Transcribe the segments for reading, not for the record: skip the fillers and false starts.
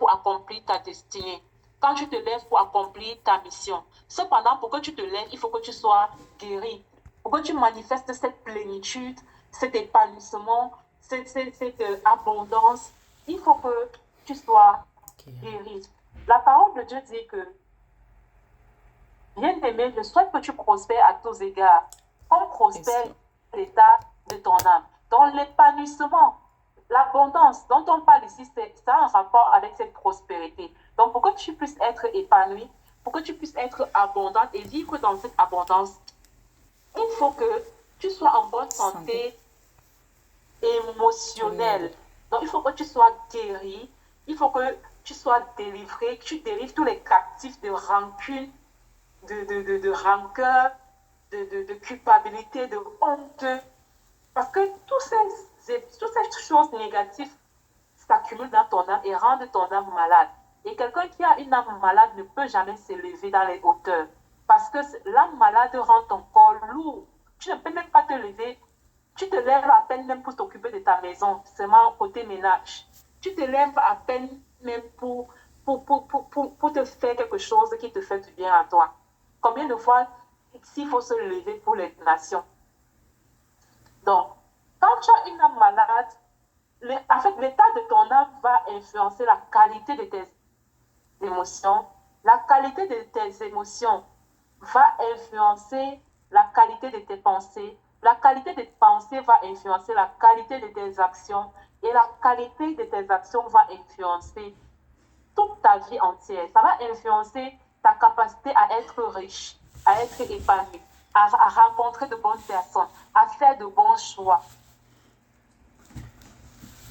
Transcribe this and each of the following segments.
pour accomplir ta destinée, quand tu te lèves pour accomplir ta mission. Cependant, pour que tu te lèves, il faut que tu sois guéri. Pour que tu manifestes cette plénitude, cet épanouissement, cette abondance, il faut que tu sois guéri. La parole de Dieu dit que, bien-aimé, je souhaite que tu prospères à tous égards, comme prospère l'état de ton âme. Dans l'épanouissement, l'abondance dont on parle ici, ça a un rapport avec cette prospérité. Donc, pour que tu puisses être épanoui, pour que tu puisses être abondante et vivre dans cette abondance, il faut que tu sois en bonne santé émotionnelle. Donc, il faut que tu sois guéri, il faut que tu sois délivré, que tu délivres tous les captifs de rancune, de rancœur, de culpabilité, de honte. Parce que toutes ces choses négatives s'accumulent dans ton âme et rendent ton âme malade. Et quelqu'un qui a une âme malade ne peut jamais s'élever dans les hauteurs. Parce que l'âme malade rend ton corps lourd. Tu ne peux même pas te lever. Tu te lèves à peine même pour t'occuper de ta maison, seulement côté ménage. Tu te lèves à peine même pour te faire quelque chose qui te fait du bien à toi. Combien de fois s'il faut se lever pour les nations? Donc, quand tu as une âme malade, en fait, l'état de ton âme va influencer la qualité de tes émotions. La qualité de tes émotions va influencer la qualité de tes pensées. La qualité de tes pensées va influencer la qualité de tes actions. Et la qualité de tes actions va influencer toute ta vie entière. Ça va influencer ta capacité à être riche, à être épanoui, à rencontrer de bonnes personnes, à faire de bons choix.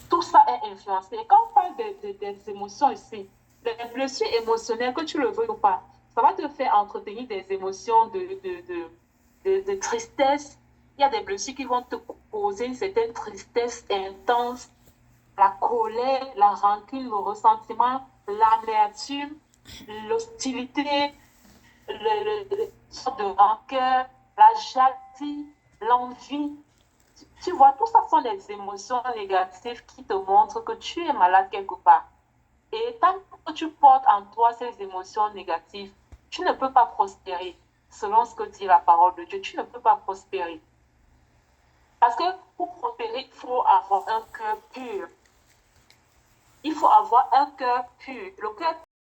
Tout ça est influencé. Et quand on parle des émotions ici, les blessures émotionnelles, que tu le veux ou pas, ça va te faire entretenir des émotions de tristesse. Il y a des blessures qui vont te causer une certaine tristesse intense, la colère, la rancune, le ressentiment, l'amertume, l'hostilité, le sorte de rancœur, la jalousie, l'envie. Tu vois, tout ça sont des émotions négatives qui te montrent que tu es malade quelque part. Et tant que tu portes en toi ces émotions négatives, tu ne peux pas prospérer. Selon ce que dit la parole de Dieu, tu ne peux pas prospérer. Parce que pour prospérer, il faut avoir un cœur pur. Il faut avoir un cœur pur. Le cœur